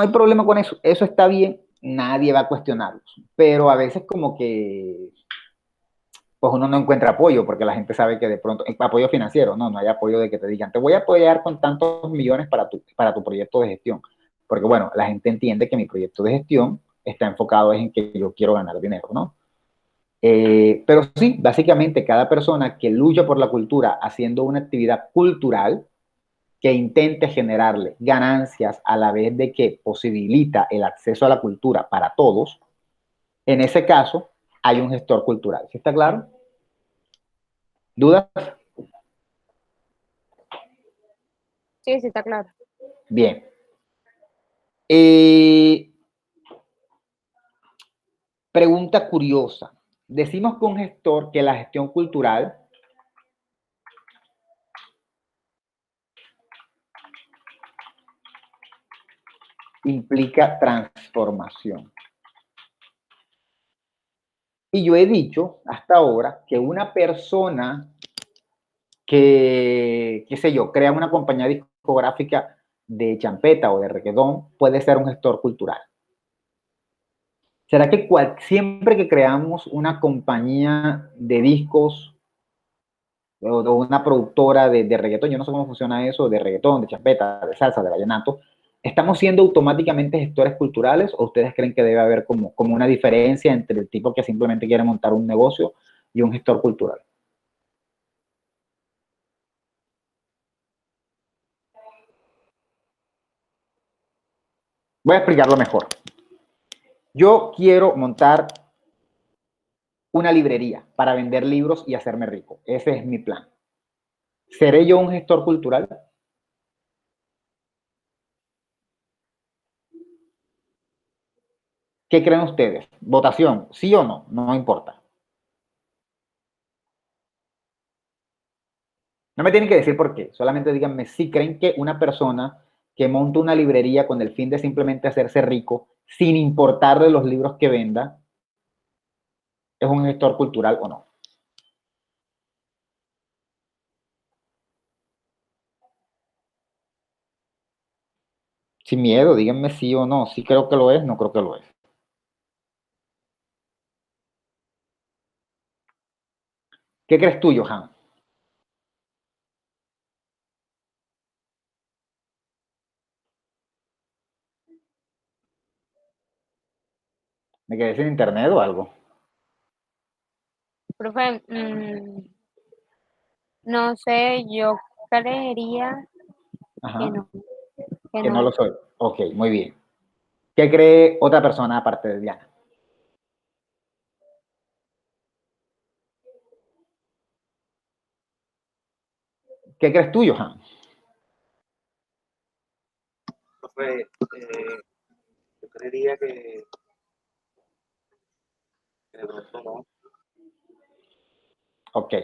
problema con eso. Eso está bien, nadie va a cuestionarlos. Pero a veces como que pues uno no encuentra apoyo, porque la gente sabe que de pronto, apoyo financiero, no hay apoyo de que te digan, te voy a apoyar con tantos millones para tu proyecto de gestión. Porque bueno, la gente entiende que mi proyecto de gestión está enfocado en que yo quiero ganar dinero, ¿no? Pero sí, básicamente cada persona que lucha por la cultura haciendo una actividad cultural que intente generarle ganancias a la vez de que posibilita el acceso a la cultura para todos, en ese caso hay un gestor cultural. ¿Sí está claro? ¿Dudas? Sí, sí, está claro. Bien. Pregunta curiosa. Decimos que un gestor, que la gestión cultural implica transformación. Y yo he dicho hasta ahora que una persona que, qué sé yo, crea una compañía discográfica de champeta o de reggaetón puede ser un gestor cultural. ¿Será que siempre que creamos una compañía de discos o una productora de reggaetón, yo no sé cómo funciona eso, de reggaetón, de champeta, de salsa, de vallenato, ¿estamos siendo automáticamente gestores culturales o ustedes creen que debe haber como una diferencia entre el tipo que simplemente quiere montar un negocio y un gestor cultural? Voy a explicarlo mejor. Yo quiero montar una librería para vender libros y hacerme rico. Ese es mi plan. ¿Seré yo un gestor cultural? ¿Qué creen ustedes? ¿Votación? ¿Sí o no? No importa. No me tienen que decir por qué. Solamente díganme si creen que una persona que monta una librería con el fin de simplemente hacerse rico, sin importarle los libros que venda, es un gestor cultural o no. Sin miedo, díganme sí o no. Sí creo que lo es, no creo que lo es. ¿Qué crees tú, Johan? ¿Me quedé sin internet o algo? Profe, no sé, yo creería que Ajá, no, que que no lo no. soy. Ok, muy bien. ¿Qué cree otra persona aparte de Diana? ¿Qué crees tú, Johan? Profe, yo creería que de pronto no. Ok.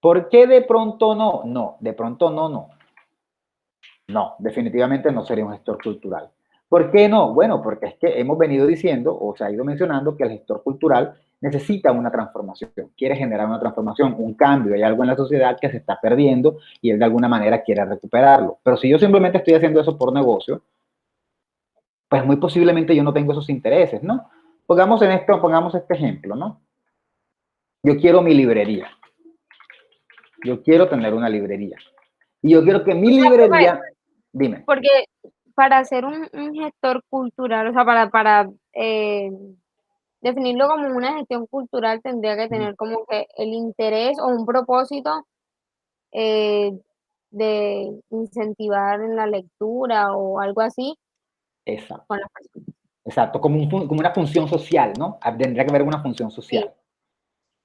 ¿Por qué de pronto no? No, de pronto no. No, definitivamente no sería un gestor cultural. ¿Por qué no? Bueno, porque es que hemos venido diciendo, o se ha ido mencionando, que el gestor cultural necesita una transformación, quiere generar una transformación, un cambio, hay algo en la sociedad que se está perdiendo y él de alguna manera quiere recuperarlo. Pero si yo simplemente estoy haciendo eso por negocio, pues muy posiblemente yo no tengo esos intereses, ¿no? Pongamos este ejemplo, ¿no? Yo quiero mi librería, yo quiero tener una librería y yo quiero que mi librería, dime. Porque para ser un gestor cultural, o sea, para definirlo como una gestión cultural, tendría que tener como que el interés o un propósito eh, de incentivar en la lectura o algo así Exacto. con las personas. Exacto, como una función social, ¿no? Tendría que haber una función Sí, social.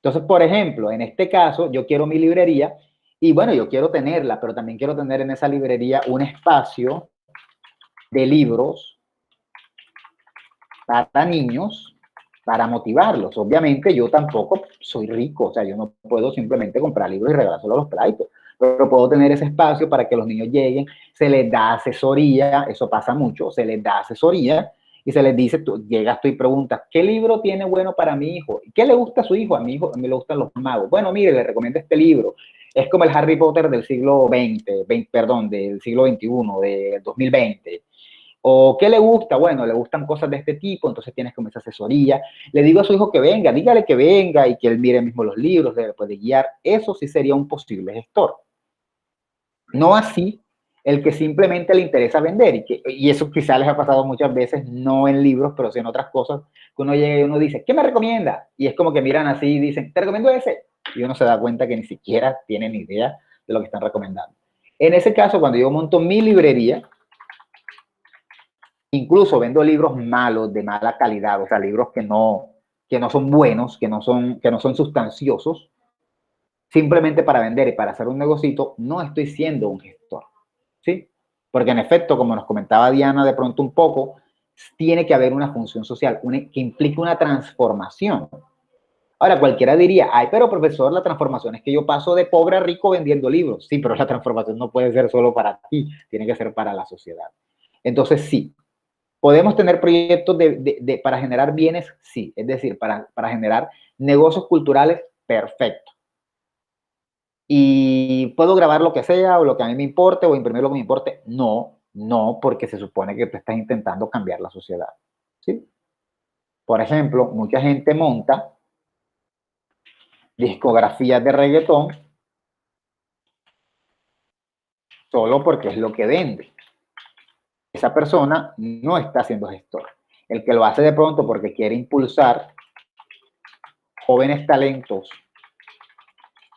Entonces, por ejemplo, en este caso, yo quiero mi librería y bueno, yo quiero tenerla, pero también quiero tener en esa librería un espacio de libros para niños, para motivarlos. Obviamente yo tampoco soy rico, o sea, yo no puedo simplemente comprar libros y regalárselo a los plaitos, pero puedo tener ese espacio para que los niños lleguen, se les da asesoría, eso pasa mucho, se les da asesoría y se les dice, tú llegas tú y preguntas, ¿qué libro tiene bueno para mi hijo? ¿Qué le gusta a su hijo? A mi hijo a mí le gustan los magos. Bueno, mire, le recomiendo este libro. Es como el Harry Potter del siglo XX, perdón, del siglo XXI, del 2020. ¿O qué le gusta? Bueno, le gustan cosas de este tipo, entonces tienes como esa asesoría. Le digo a su hijo que venga, dígale que venga y que él mire mismo los libros, le puede guiar. Eso sí sería un posible gestor. No así el que simplemente le interesa vender y eso quizás les ha pasado muchas veces, no en libros, pero sí en otras cosas, que uno llega y uno dice, ¿qué me recomienda? Y es como que miran así y dicen, te recomiendo ese. Y uno se da cuenta que ni siquiera tienen idea de lo que están recomendando. En ese caso, cuando yo monto mi librería, incluso vendo libros malos, de mala calidad, o sea, libros que no son buenos, que no son sustanciosos, simplemente para vender y para hacer un negocito, no estoy siendo un gestor, ¿sí? Porque en efecto, como nos comentaba Diana de pronto un poco, tiene que haber una función social que implique una transformación. Ahora, cualquiera diría, ay, pero profesor, la transformación es que yo paso de pobre a rico vendiendo libros. Sí, pero la transformación no puede ser solo para ti, tiene que ser para la sociedad. Entonces, sí, ¿podemos tener proyectos para generar bienes? Sí, es decir, para generar negocios culturales, perfecto. ¿Y puedo grabar lo que sea o lo que a mí me importe o imprimir lo que me importe? No, no, porque se supone que tú estás intentando cambiar la sociedad. ¿Sí? Por ejemplo, mucha gente monta discografías de reggaetón solo porque es lo que vende. Esa persona no está siendo gestor. El que lo hace de pronto porque quiere impulsar jóvenes talentos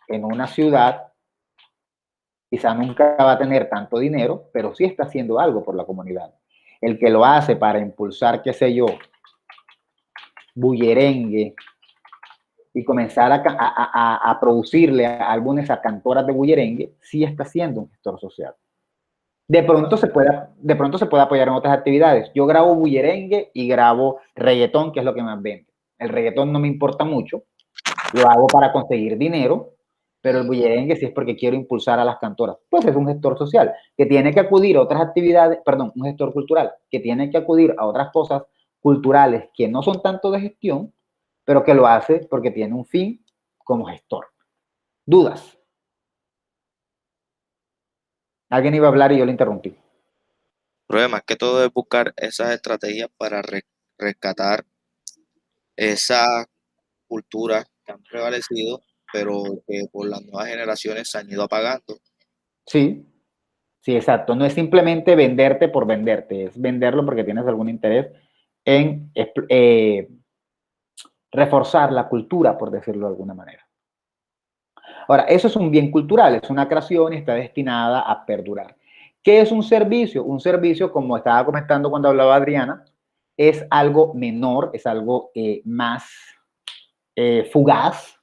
en una ciudad, quizá nunca va a tener tanto dinero, pero sí está haciendo algo por la comunidad. El que lo hace para impulsar, qué sé yo, bullerengue y comenzar a producirle álbumes a cantoras de bullerengue, sí está siendo un gestor social. De pronto se puede apoyar en otras actividades. Yo grabo bullerengue y grabo reggaetón, que es lo que más vende. El reggaetón no me importa mucho, lo hago para conseguir dinero, pero el bullerengue sí es porque quiero impulsar a las cantoras. Pues es un gestor social que tiene que acudir a otras actividades, perdón, un gestor cultural que tiene que acudir a otras cosas culturales que no son tanto de gestión, pero que lo hace porque tiene un fin como gestor. ¿Dudas? Alguien iba a hablar y yo le interrumpí. El problema es que todo es buscar esas estrategias para rescatar esas culturas que han prevalecido, pero que por las nuevas generaciones se han ido apagando. Sí, sí, exacto. No es simplemente venderte por venderte, es venderlo porque tienes algún interés en reforzar la cultura, por decirlo de alguna manera. Ahora, eso es un bien cultural, es una creación y está destinada a perdurar. ¿Qué es un servicio? Un servicio, como estaba comentando cuando hablaba Adriana, es algo menor, es algo más fugaz,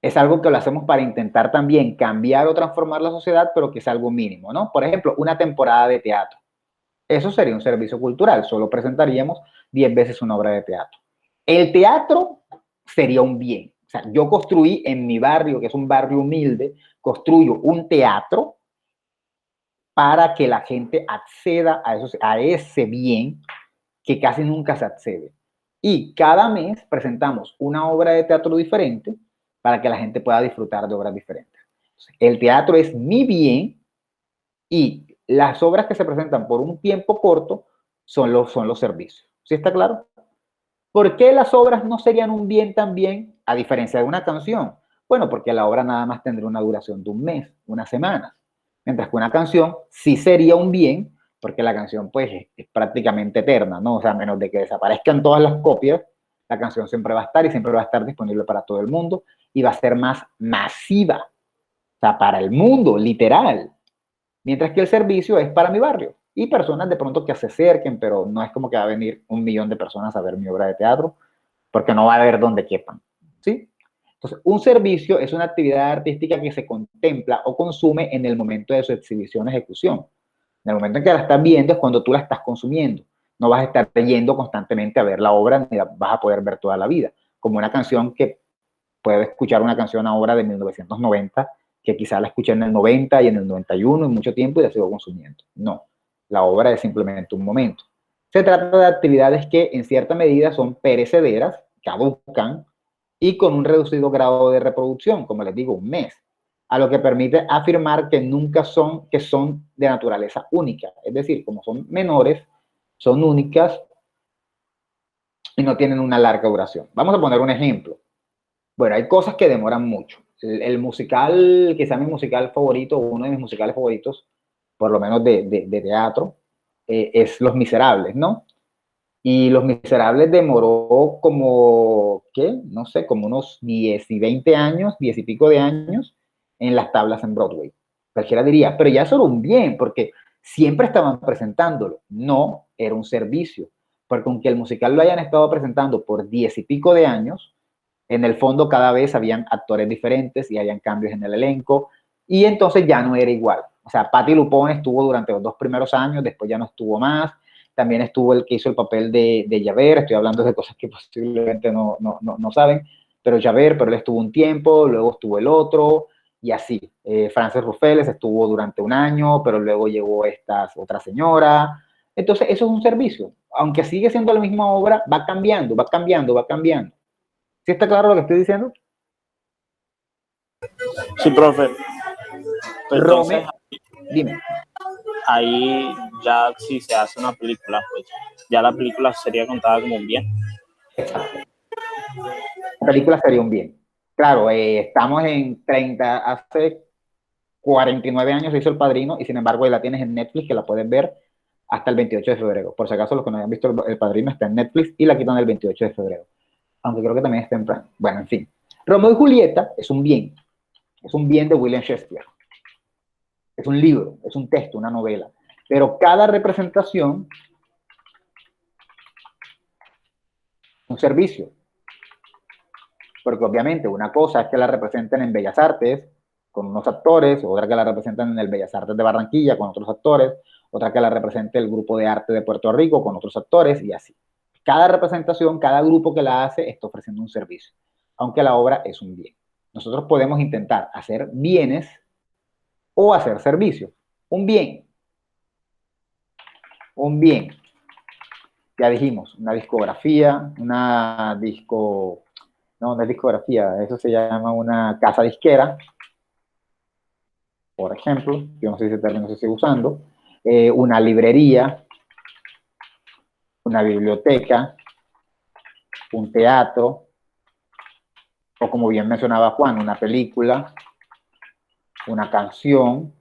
es algo que lo hacemos para intentar también cambiar o transformar la sociedad, pero que es algo mínimo, ¿no? Por ejemplo, una temporada de teatro. Eso sería un servicio cultural, solo presentaríamos 10 veces una obra de teatro. El teatro sería un bien. O sea, yo construí en mi barrio, que es un barrio humilde, construyo un teatro para que la gente acceda a ese bien que casi nunca se accede. Y cada mes presentamos una obra de teatro diferente para que la gente pueda disfrutar de obras diferentes. El teatro es mi bien y las obras que se presentan por un tiempo corto son los servicios. ¿Sí está claro? ¿Por qué las obras no serían un bien también, a diferencia de una canción? Bueno, porque la obra nada más tendría una duración de un mes, unas semanas. Mientras que una canción sí sería un bien, porque la canción pues es prácticamente eterna, ¿no? O sea, a menos de que desaparezcan todas las copias, la canción siempre va a estar y siempre va a estar disponible para todo el mundo y va a ser más masiva, o sea, para el mundo, literal. Mientras que el servicio es para mi barrio y personas de pronto que se acerquen, pero no es como que va a venir 1 millón de personas a ver mi obra de teatro, porque no va a haber donde quepan, ¿sí? Entonces, un servicio es una actividad artística que se contempla o consume en el momento de su exhibición o ejecución. En el momento en que la estás viendo es cuando tú la estás consumiendo. No vas a estar yendo constantemente a ver la obra ni la vas a poder ver toda la vida. Como una canción que puedo escuchar una canción ahora de 1990 que quizás la escuché en el 90 y en el 91 en mucho tiempo y la sigo consumiendo. No, la obra es simplemente un momento. Se trata de actividades que en cierta medida son perecederas, caducan y con un reducido grado de reproducción, como les digo, un mes, a lo que permite afirmar que nunca son, que son de naturaleza única. Es decir, como son menores, son únicas y no tienen una larga duración. Vamos a poner un ejemplo. Bueno, hay cosas que demoran mucho. El musical, quizá mi musical favorito, uno de mis musicales favoritos, por lo menos de teatro, es Los Miserables, ¿no? Y Los Miserables demoró como, ¿qué? No sé, como unos 10 y 20 años, 10 y pico de años en las tablas en Broadway. Cualquiera diría, pero ya solo un bien, porque siempre estaban presentándolo. No, era un servicio. Porque aunque el musical lo hayan estado presentando por 10 y pico de años, en el fondo cada vez habían actores diferentes y habían cambios en el elenco y entonces ya no era igual. O sea, Patti LuPone estuvo durante los 2 primeros años, después ya no estuvo más. También estuvo el que hizo el papel de Javert, estoy hablando de cosas que posiblemente no saben, pero Javert, pero él estuvo un tiempo, luego estuvo el otro y así. Frances Ruffelles estuvo durante un año, pero luego llegó esta otra señora. Entonces eso es un servicio. Aunque sigue siendo la misma obra, va cambiando, va cambiando, va cambiando. ¿Sí está claro lo que estoy diciendo? Sí, profe. Pues entonces, dime. ahí ya si se hace una película, pues ya la película sería contada como un bien. Exacto. La película sería un bien. Claro, estamos en 30, hace 49 años se hizo El Padrino y sin embargo ahí la tienes en Netflix, que la puedes ver hasta el 28 de febrero. Por si acaso los que no hayan visto El Padrino está en Netflix y la quitan el 28 de febrero. Aunque creo que también está en Prime. Bueno, en fin. Romeo y Julieta es un bien. Es un bien de William Shakespeare. Es un libro, es un texto, una novela. Pero cada representación es un servicio. Porque obviamente una cosa es que la representen en Bellas Artes con unos actores, otra que la representen en el Bellas Artes de Barranquilla con otros actores, otra que la represente el Grupo de Arte de Puerto Rico con otros actores y así. Cada representación, cada grupo que la hace está ofreciendo un servicio, aunque la obra es un bien. Nosotros podemos intentar hacer bienes o hacer servicios. Un bien. Un bien. Ya dijimos, una discografía, una disco... No, no es discografía, eso se llama una casa disquera, por ejemplo, yo no sé si ese término se sigue usando, una librería, una biblioteca, un teatro, o como bien mencionaba Juan, una película, una canción,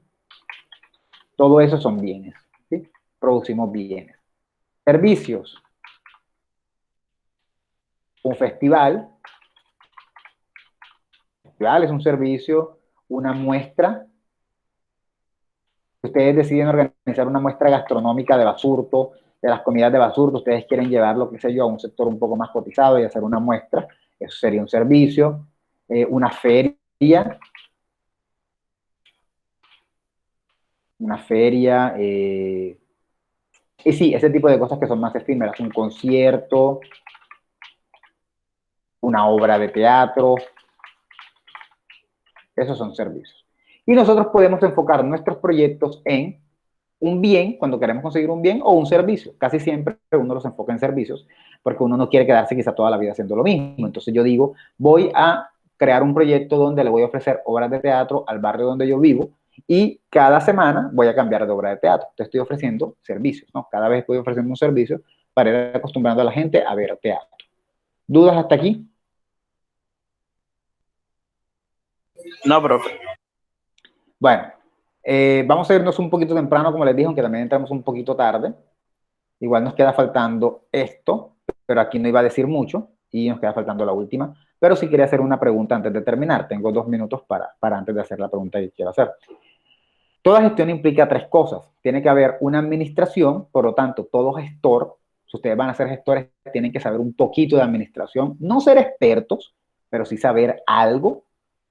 todo eso son bienes, ¿sí? Producimos bienes. Servicios, un festival es un servicio, una muestra. Ustedes deciden organizar una muestra gastronómica de Basurto, de las comidas de Basurto, ustedes quieren llevarlo, qué sé yo, a un sector un poco más cotizado y hacer una muestra, eso sería un servicio. Una feria, y sí, ese tipo de cosas que son más efímeras, un concierto, una obra de teatro, esos son servicios. Y nosotros podemos enfocar nuestros proyectos en un bien, cuando queremos conseguir un bien, o un servicio. Casi siempre uno los enfoca en servicios, porque uno no quiere quedarse quizá toda la vida haciendo lo mismo. Entonces yo digo, voy a crear un proyecto donde le voy a ofrecer obras de teatro al barrio donde yo vivo, y cada semana voy a cambiar de obra de teatro. Te estoy ofreciendo servicios, ¿no? Cada vez voy ofreciendo un servicio para ir acostumbrando a la gente a ver teatro. ¿Dudas hasta aquí? No, profe. Bueno, vamos a irnos un poquito temprano, como les dije, aunque también entramos un poquito tarde. Igual nos queda faltando esto, pero aquí no iba a decir mucho y nos queda faltando la última. Pero sí quería hacer una pregunta antes de terminar. Tengo 2 minutos para antes de hacer la pregunta que quiero hacer. Toda gestión implica 3 cosas. Tiene que haber una administración, por lo tanto, todo gestor, si ustedes van a ser gestores, tienen que saber un poquito de administración, no ser expertos, pero sí saber algo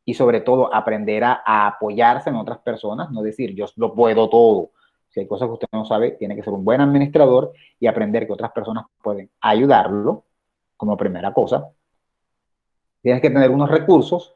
y sobre todo aprender a apoyarse en otras personas, no decir yo lo puedo todo. Si hay cosas que usted no sabe, tiene que ser un buen administrador y aprender que otras personas pueden ayudarlo como primera cosa. Tienes que tener unos recursos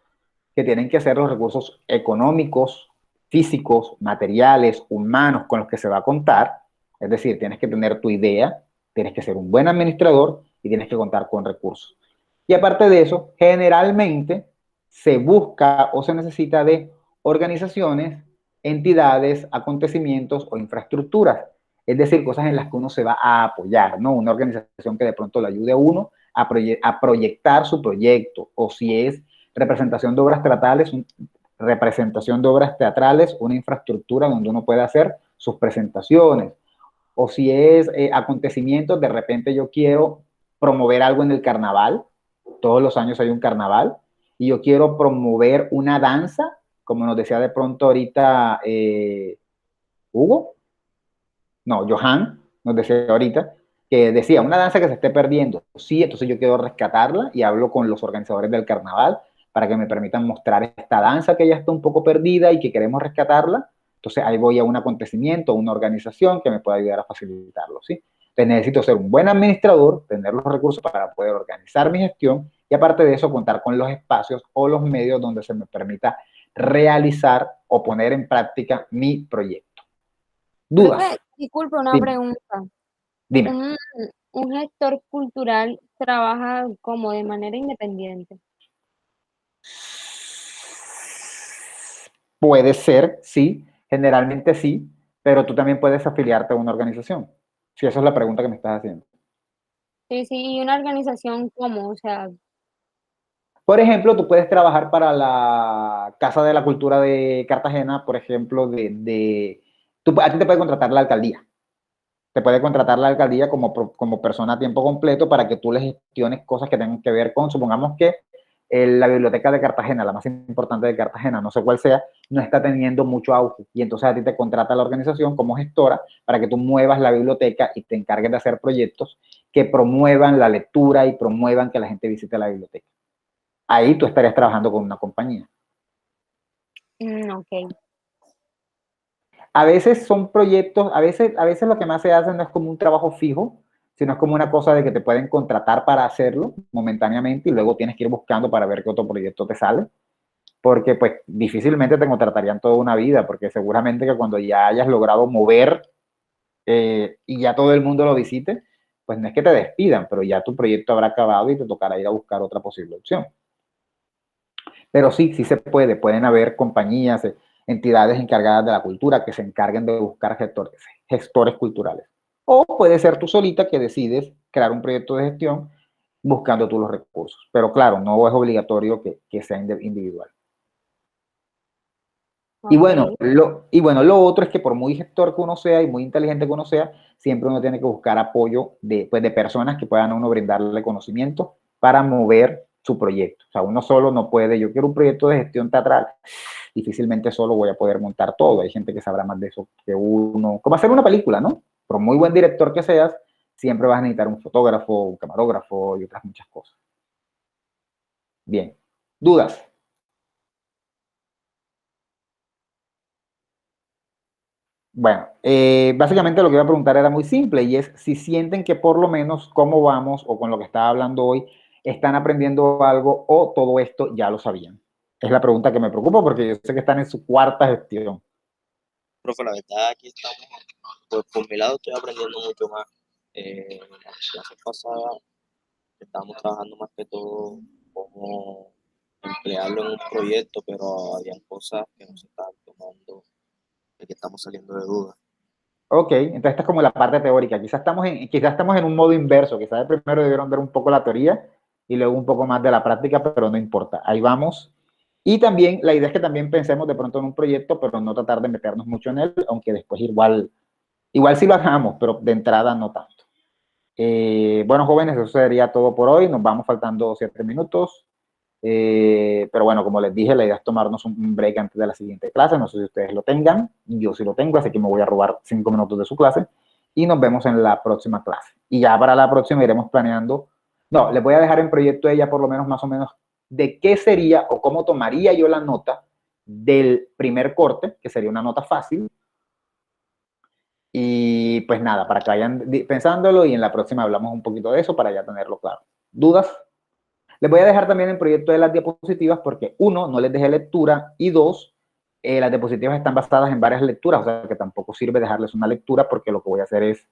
que tienen que ser los recursos económicos, físicos, materiales, humanos con los que se va a contar. Es decir, tienes que tener tu idea, tienes que ser un buen administrador y tienes que contar con recursos. Y aparte de eso, generalmente se busca o se necesita de organizaciones, entidades, acontecimientos o infraestructuras. Es decir, cosas en las que uno se va a apoyar, ¿no? Una organización que de pronto le ayude a uno a proyectar su proyecto, o si es representación de obras teatrales, representación de obras teatrales, una infraestructura donde uno puede hacer sus presentaciones, o si es acontecimientos, de repente yo quiero promover algo en el carnaval, todos los años hay un carnaval, y yo quiero promover una danza, como nos decía de pronto ahorita Hugo, no, Johan, nos decía ahorita, que decía, una danza que se esté perdiendo. Sí, entonces yo quiero rescatarla y hablo con los organizadores del carnaval para que me permitan mostrar esta danza que ya está un poco perdida y que queremos rescatarla. Entonces ahí voy a un acontecimiento, una organización que me pueda ayudar a facilitarlo, ¿sí? Entonces necesito ser un buen administrador, tener los recursos para poder organizar mi gestión y aparte de eso contar con los espacios o los medios donde se me permita realizar o poner en práctica mi proyecto. ¿Dudas? Profe, disculpe una Dime. pregunta. Dime. Un gestor cultural trabaja como de manera independiente. Puede ser, sí, generalmente sí, pero tú también puedes afiliarte a una organización. Si esa es la pregunta que me estás haciendo. Sí, sí, y una organización como, o sea, Por ejemplo, tú puedes trabajar para la Casa de la Cultura de Cartagena, por ejemplo, a ti te puede contratar la alcaldía. Te puede contratar la alcaldía como persona a tiempo completo para que tú le gestiones cosas que tengan que ver con, supongamos que la biblioteca de Cartagena, la más importante de Cartagena, no sé cuál sea, no está teniendo mucho auge. Y entonces a ti te contrata la organización como gestora para que tú muevas la biblioteca y te encargues de hacer proyectos que promuevan la lectura y promuevan que la gente visite la biblioteca. Ahí tú estarías trabajando con una compañía. ok. A veces son proyectos, a veces lo que más se hace no es como un trabajo fijo, sino es como una cosa de que te pueden contratar para hacerlo momentáneamente y luego tienes que ir buscando para ver qué otro proyecto te sale, porque pues difícilmente te contratarían toda una vida, porque seguramente que cuando ya hayas logrado mover y ya todo el mundo lo visite, pues no es que te despidan, pero ya tu proyecto habrá acabado y te tocará ir a buscar otra posible opción. Pero sí, sí se puede, pueden haber compañías, entidades encargadas de la cultura que se encarguen de buscar gestores culturales. O puede ser tú solita que decides crear un proyecto de gestión buscando tú los recursos. Pero claro, no es obligatorio que sea individual. Y bueno, Ok. lo otro es que por muy gestor que uno sea y muy inteligente que uno sea, siempre uno tiene que buscar apoyo de personas que puedan a uno brindarle conocimiento para mover su proyecto. O sea, uno solo no puede, yo quiero un proyecto de gestión teatral, difícilmente solo voy a poder montar todo. Hay gente que sabrá más de eso que uno. Como hacer una película, ¿no? Por muy buen director que seas, siempre vas a necesitar un fotógrafo, un camarógrafo y otras muchas cosas. Bien. ¿Dudas? Bueno, básicamente lo que iba a preguntar era muy simple y es si sienten que por lo menos cómo vamos o con lo que estaba hablando hoy están aprendiendo algo o todo esto ya lo sabían. Es la pregunta que me preocupa porque yo sé que están en su cuarta gestión. Profe, la verdad aquí estamos pues por mi lado estoy aprendiendo mucho más. En las clases pasadas estábamos trabajando más que todo cómo emplearlo en un proyecto, pero habían cosas que no se estaban tomando, de que estamos saliendo de dudas. Ok, entonces esta es como la parte teórica. Quizás estamos en un modo inverso. Quizás primero debieron ver un poco la teoría y luego un poco más de la práctica, pero no importa. Ahí vamos. Y también la idea es que también pensemos de pronto en un proyecto, pero no tratar de meternos mucho en él, aunque después igual sí lo hagamos, pero de entrada no tanto. Bueno, jóvenes, eso sería todo por hoy. Nos vamos faltando 7 minutos. Pero bueno, como les dije, la idea es tomarnos un break antes de la siguiente clase. No sé si ustedes lo tengan. Yo sí lo tengo, así que me voy a robar 5 minutos de su clase. Y nos vemos en la próxima clase. Y ya para la próxima iremos planeando. No, les voy a dejar en proyecto ella por lo menos más o menos de qué sería o cómo tomaría yo la nota del primer corte, que sería una nota fácil. Y pues nada, para que vayan pensándolo y en la próxima hablamos un poquito de eso para ya tenerlo claro. ¿Dudas? Les voy a dejar también el proyecto de las diapositivas porque, uno, no les dejé lectura y dos, las diapositivas están basadas en varias lecturas, o sea que tampoco sirve dejarles una lectura porque lo que voy a hacer es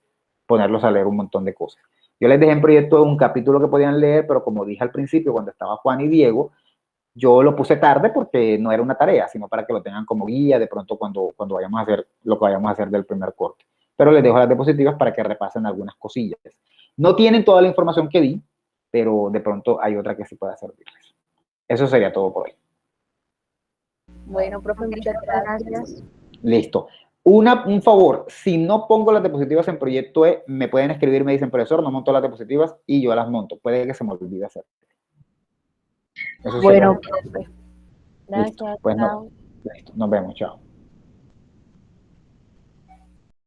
ponerlos a leer un montón de cosas. Yo les dejé en proyecto un capítulo que podían leer, pero como dije al principio, cuando estaba Juan y Diego, yo lo puse tarde porque no era una tarea, sino para que lo tengan como guía de pronto cuando vayamos a hacer lo que vayamos a hacer del primer corte. Pero les dejo las diapositivas para que repasen algunas cosillas. No tienen toda la información que di, pero de pronto hay otra que sí pueda servirles. Eso sería todo por hoy. Bueno, profe, muchas gracias. Listo. Un favor, si no pongo las diapositivas en proyecto E, me pueden escribir, me dicen, profesor, no monto las diapositivas y yo las monto. Puede que se me olvide hacer. Eso Bueno, sería. profe. Gracias. Pues chao. listo. Nos vemos, chao.